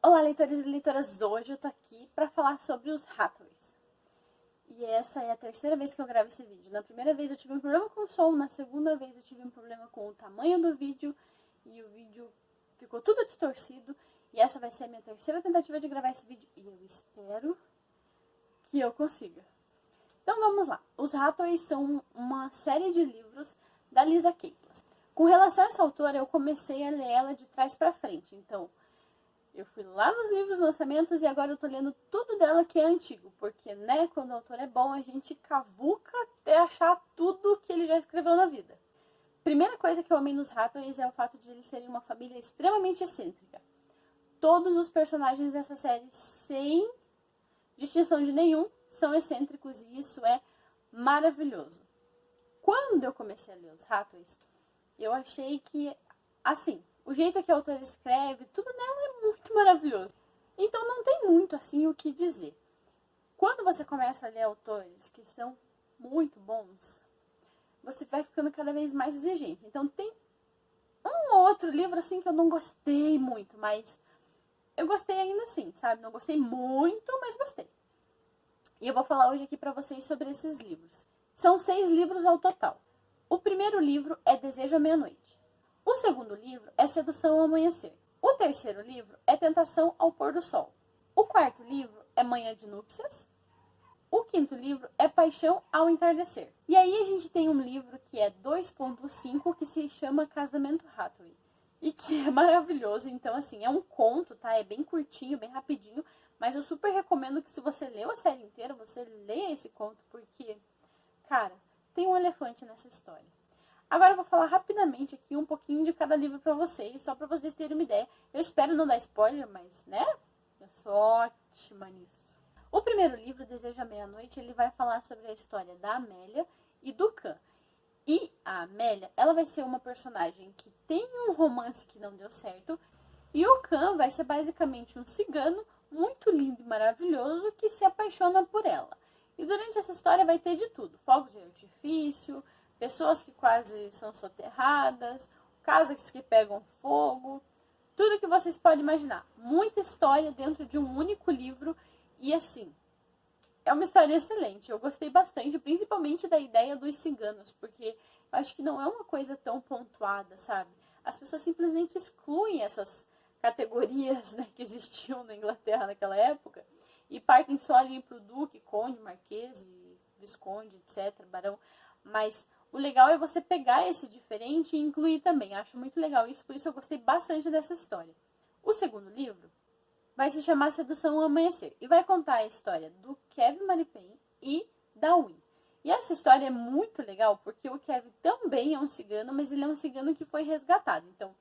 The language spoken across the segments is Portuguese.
Olá, leitores e leitoras! Hoje eu tô aqui pra falar sobre os Hathaways. E essa é a terceira vez que eu gravo esse vídeo. Na primeira vez eu tive um problema com o som, na segunda vez eu tive um problema com o tamanho do vídeo e o vídeo ficou tudo distorcido. E essa vai ser a minha terceira tentativa de gravar esse vídeo e eu espero que eu consiga. Então vamos lá. Os Hathaways são uma série de livros da Lisa Kleypas. Com relação a essa autora, eu comecei a ler ela de trás pra frente. Então, eu fui lá nos livros lançamentos e agora eu tô lendo tudo dela que é antigo. Porque, né, quando o autor é bom, a gente cavuca até achar tudo que ele já escreveu na vida. Primeira coisa que eu amei nos Hathaways é o fato de eles serem uma família extremamente excêntrica. Todos os personagens dessa série, sem distinção de nenhum, são excêntricos e isso é maravilhoso. Quando eu comecei a ler os Hathaways, eu achei que, assim, o jeito que a autora escreve, tudo nela é muito maravilhoso. Então não tem muito assim o que dizer. Quando você começa a ler autores que são muito bons, você vai ficando cada vez mais exigente. Então tem um ou outro livro assim que eu não gostei muito, mas eu gostei ainda assim, sabe? Não gostei muito, mas gostei. E eu vou falar hoje aqui pra vocês sobre esses livros. São 6 livros ao total. O primeiro livro é Desejo à Meia-Noite. O segundo livro é Sedução ao Amanhecer. O terceiro livro é Tentação ao Pôr do Sol. O quarto livro é Manhã de Núpcias. O quinto livro é Paixão ao Entardecer. E aí a gente tem um livro que é 2.5 que se chama Casamento Hathaway. E que é maravilhoso. Então, assim, é um conto, tá? É bem curtinho, bem rapidinho. Mas eu super recomendo que se você leu a série inteira, você leia esse conto. Porque, cara, tem um elefante nessa história. Agora eu vou falar rapidamente aqui um pouquinho de cada livro pra vocês, só pra vocês terem uma ideia. Eu espero não dar spoiler, mas, né? Eu sou ótima nisso. O primeiro livro, Desejo à Meia-Noite, ele vai falar sobre a história da Amélia e do Khan. E a Amélia, ela vai ser uma personagem que tem um romance que não deu certo. E o Khan vai ser basicamente um cigano muito lindo e maravilhoso que se apaixona por ela. E durante essa história vai ter de tudo. Fogos de artifício, pessoas que quase são soterradas, casas que pegam fogo, tudo que vocês podem imaginar. Muita história dentro de um único livro e assim, é uma história excelente. Eu gostei bastante, principalmente da ideia dos ciganos, porque eu acho que não é uma coisa tão pontuada, sabe? As pessoas simplesmente excluem essas categorias, né, que existiam na Inglaterra naquela época e partem só ali pro duque, conde, marquês, visconde, etc, barão. Mas o legal é você pegar esse diferente e incluir também. Acho muito legal isso, por isso eu gostei bastante dessa história. O segundo livro vai se chamar Sedução ao Amanhecer e vai contar a história do Kevin Maripane e da Win. E essa história é muito legal porque o Kevin também é um cigano, mas ele é um cigano que foi resgatado. Então,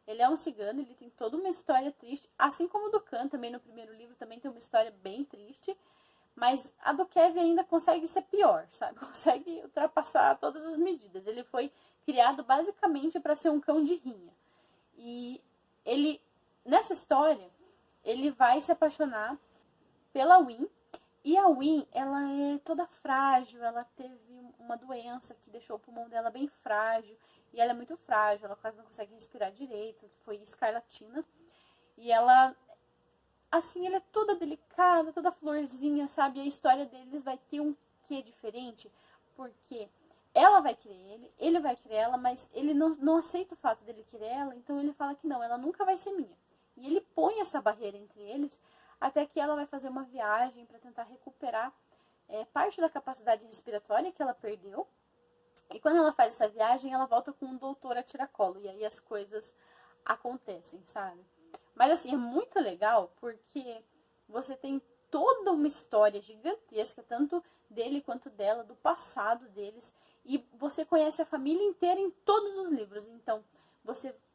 ele é um cigano, ele tem toda uma história triste, assim como o do Khan, também no primeiro livro também tem uma história bem triste. Mas a do Kevin ainda consegue ser pior, sabe? Consegue ultrapassar todas as medidas. Ele foi criado basicamente para ser um cão de rinha. E ele, nessa história, ele vai se apaixonar pela Win. E a Win, ela é toda frágil, ela teve uma doença que deixou o pulmão dela bem frágil. E ela é muito frágil, ela quase não consegue respirar direito, foi escarlatina. E ela, assim, ela é toda delicada, toda florzinha, sabe? E a história deles vai ter um quê diferente, porque ela vai querer ele vai querer ela, mas ele não aceita o fato dele querer ela, então ele fala que não, ela nunca vai ser minha. E ele põe essa barreira entre eles, até que ela vai fazer uma viagem para tentar recuperar parte da capacidade respiratória que ela perdeu. E quando ela faz essa viagem, ela volta com um doutor a tiracolo, e aí as coisas acontecem, sabe? Mas assim, é muito legal porque você tem toda uma história gigantesca, tanto dele quanto dela, do passado deles. E você conhece a família inteira em todos os livros. Então,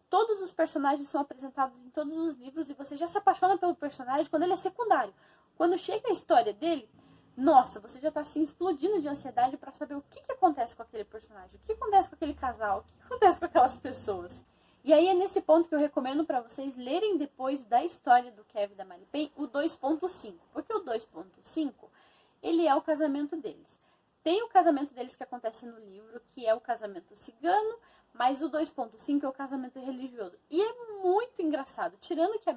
todos os personagens são apresentados em todos os livros e você já se apaixona pelo personagem quando ele é secundário. Quando chega a história dele, nossa, você já tá assim explodindo de ansiedade pra saber o que acontece com aquele personagem, o que acontece com aquele casal, o que acontece com aquelas pessoas. E aí é nesse ponto que eu recomendo para vocês lerem depois da história do Kevin e da Maripane o 2.5. Porque o 2.5, ele é o casamento deles. Tem o casamento deles que acontece no livro, que é o casamento cigano, mas o 2.5 é o casamento religioso. E é muito engraçado. Tirando que a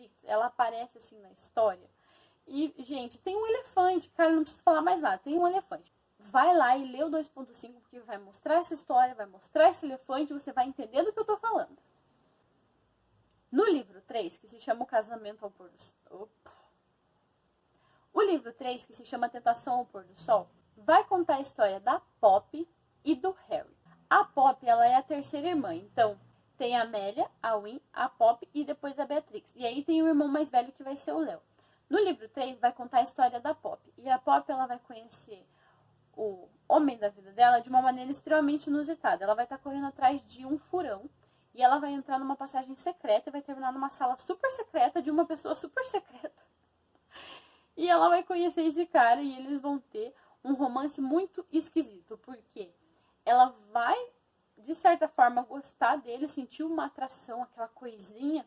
Beatrix, ela aparece assim na história. E, gente, tem um elefante, cara, não preciso falar mais nada, tem um elefante. Vai lá e lê o 2.5, porque vai mostrar essa história, vai mostrar esse elefante, você vai entender do que eu tô falando. No livro 3, que se chama O Casamento ao Pôr do Sol... O livro 3, que se chama Tentação ao Pôr do Sol, vai contar a história da Poppy e do Harry. A Poppy, ela é a terceira irmã, então tem a Amélia, a Win, a Poppy e depois a Beatrix. E aí tem o irmão mais velho que vai ser o Léo. No livro 3 vai contar a história da Poppy. E a Poppy, ela vai conhecer o homem da vida dela de uma maneira extremamente inusitada. Ela vai estar correndo atrás de um furão e ela vai entrar numa passagem secreta e vai terminar numa sala super secreta de uma pessoa super secreta. E ela vai conhecer esse cara e eles vão ter um romance muito esquisito, porque ela vai, de certa forma, gostar dele, sentir uma atração, aquela coisinha,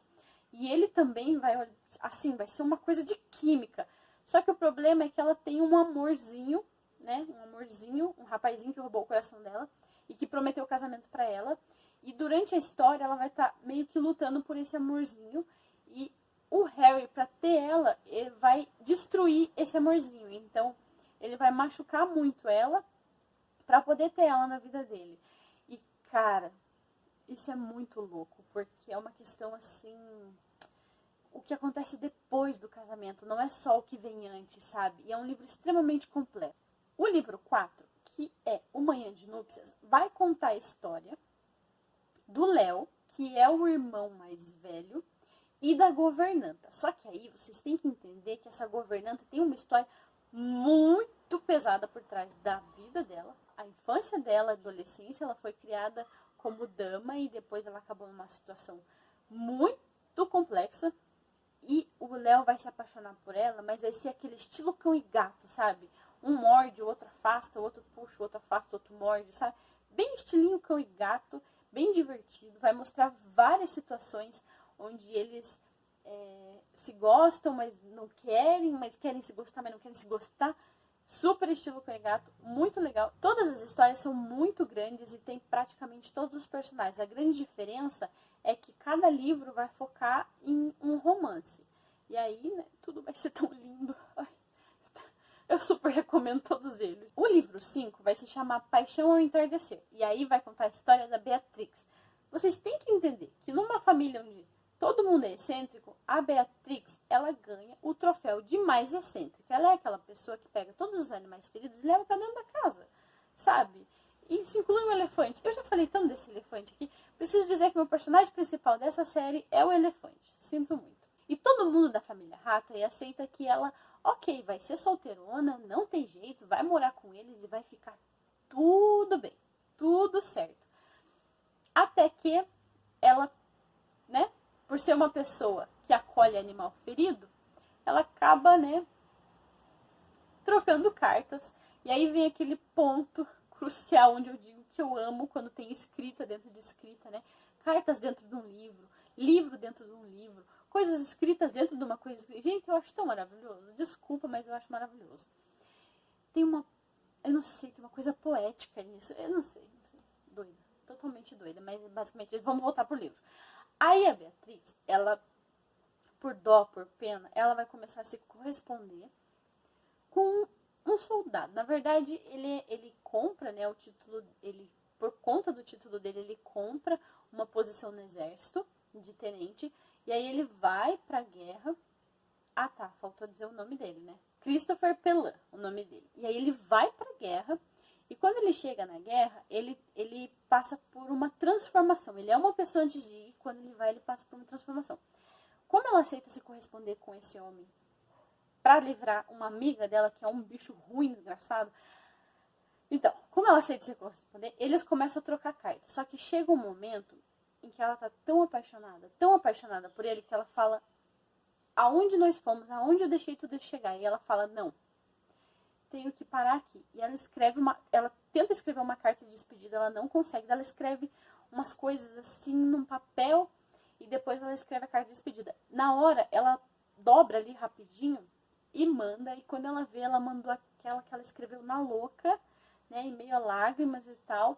e ele também vai, assim, vai ser uma coisa de química. Só que o problema é que ela tem um amorzinho, né, um rapazinho que roubou o coração dela e que prometeu o casamento pra ela, e durante a história ela vai estar meio que lutando por esse amorzinho, e o Harry, pra ter ela, ele vai destruir esse amorzinho, então ele vai machucar muito ela pra poder ter ela na vida dele. E, cara, isso é muito louco, porque é uma questão assim, o que acontece depois do casamento, não é só o que vem antes, sabe? E é um livro extremamente completo. O livro 4, que é O Manhã de Núpcias, vai contar a história do Léo, que é o irmão mais velho, e da governanta. Só que aí vocês têm que entender que essa governanta tem uma história muito pesada por trás da vida dela. A infância dela, a adolescência, ela foi criada como dama e depois ela acabou numa situação muito complexa. E o Léo vai se apaixonar por ela, mas vai ser aquele estilo cão e gato, sabe? Um morde, o outro afasta, o outro puxa, o outro afasta, o outro morde, sabe? Bem estilinho cão e gato, bem divertido. Vai mostrar várias situações onde eles se gostam, mas não querem, mas querem se gostar, mas não querem se gostar. Super estilo cão e gato, muito legal. Todas as histórias são muito grandes e tem praticamente todos os personagens. A grande diferença é que cada livro vai focar em um romance. E aí, né, tudo vai ser tão lindo. Ai, eu super recomendo todos eles. O livro 5 vai se chamar Paixão ao Entardecer. E aí vai contar a história da Beatrix. Vocês têm que entender que numa família onde todo mundo é excêntrico, a Beatrix, ela ganha o troféu de mais excêntrica. Ela é aquela pessoa que pega todos os animais feridos e leva pra dentro da casa, sabe? E isso inclui um elefante. Eu já falei tanto desse elefante aqui. Preciso dizer que o meu personagem principal dessa série é o elefante. Sinto muito. E todo mundo da família Hathaway aceita que ela, ok, vai ser solteirona, não tem jeito, vai morar com eles e vai ficar tudo bem, tudo certo. Até que ela, né, por ser uma pessoa que acolhe animal ferido, ela acaba, né, trocando cartas. E aí vem aquele ponto crucial onde eu digo que eu amo quando tem escrita dentro de escrita, né? Cartas dentro de um livro, livro dentro de um livro, coisas escritas dentro de uma coisa escrita. Gente, eu acho tão maravilhoso. Desculpa, mas eu acho maravilhoso. Tem uma, eu não sei, tem uma coisa poética nisso. Eu não sei. Doida, totalmente doida, mas basicamente, vamos voltar pro livro. Aí a Beatrix, ela, por dó, por pena, ela vai começar a se corresponder com um soldado. Na verdade, ele compra, né, o título, ele, por conta do título dele, ele compra uma posição no exército de tenente, e aí ele vai pra guerra. Ah tá, faltou dizer o nome dele, né? Christopher Pelan, o nome dele. E aí ele vai pra guerra, e quando ele chega na guerra, ele passa por uma transformação. Ele é uma pessoa antes de ir, quando ele vai, ele passa por uma transformação. Como ela aceita se corresponder com esse homem pra livrar uma amiga dela, que é um bicho ruim, desgraçado? Então, como ela aceita se corresponder, eles começam a trocar cartas. Só que chega um momento em que ela tá tão apaixonada por ele, que ela fala: aonde nós fomos, aonde eu deixei tudo de chegar? E ela fala: não, tenho que parar aqui. E ela tenta escrever uma carta de despedida, ela não consegue. Ela escreve umas coisas assim num papel e depois ela escreve a carta de despedida. Na hora, ela dobra ali rapidinho e manda. E quando ela vê, ela mandou aquela que ela escreveu na louca, né, em meio a lágrimas e tal.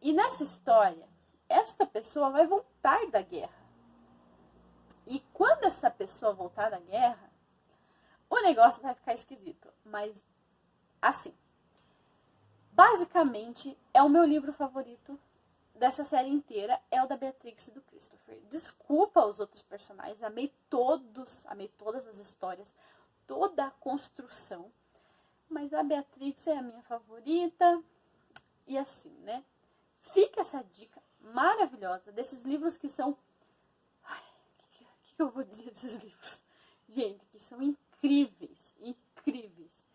E nessa história, esta pessoa vai voltar da guerra. E quando essa pessoa voltar da guerra, o negócio vai ficar esquisito. Mas, assim, basicamente, é o meu livro favorito dessa série inteira, é o da Beatrix e do Christopher. Desculpa os outros personagens, amei todas as histórias, toda a construção. Mas a Beatrix é a minha favorita. E assim, né? Fica essa dica maravilhosa desses livros que são... Ai, o que eu vou dizer desses livros? Gente, que são incríveis, incríveis.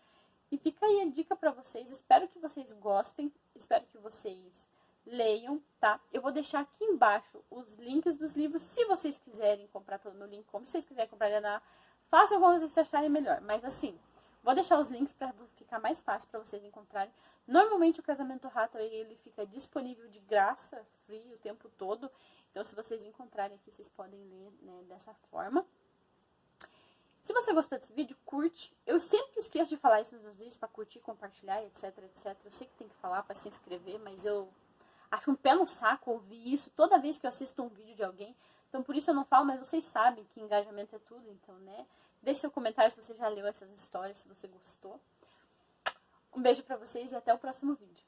E fica aí a dica pra vocês. Espero que vocês gostem, espero que vocês leiam, tá? Eu vou deixar aqui embaixo os links dos livros, se vocês quiserem comprar pelo meu link, como vocês quiserem comprar, façam como vocês acharem melhor. Mas assim, vou deixar os links para ficar mais fácil para vocês encontrarem. Normalmente o Casamento Hathaway ele fica disponível de graça, free o tempo todo. Então se vocês encontrarem aqui, vocês podem ler, né, dessa forma. Se você gostou desse vídeo, curte. Eu sempre esqueço de falar isso nos meus vídeos, para curtir, compartilhar, etc, etc. Eu sei que tem que falar para se inscrever, mas eu acho um pé no saco ouvir isso toda vez que eu assisto um vídeo de alguém. Então por isso eu não falo, mas vocês sabem que engajamento é tudo, então, né? Deixe seu comentário se você já leu essas histórias, se você gostou. Um beijo pra vocês e até o próximo vídeo.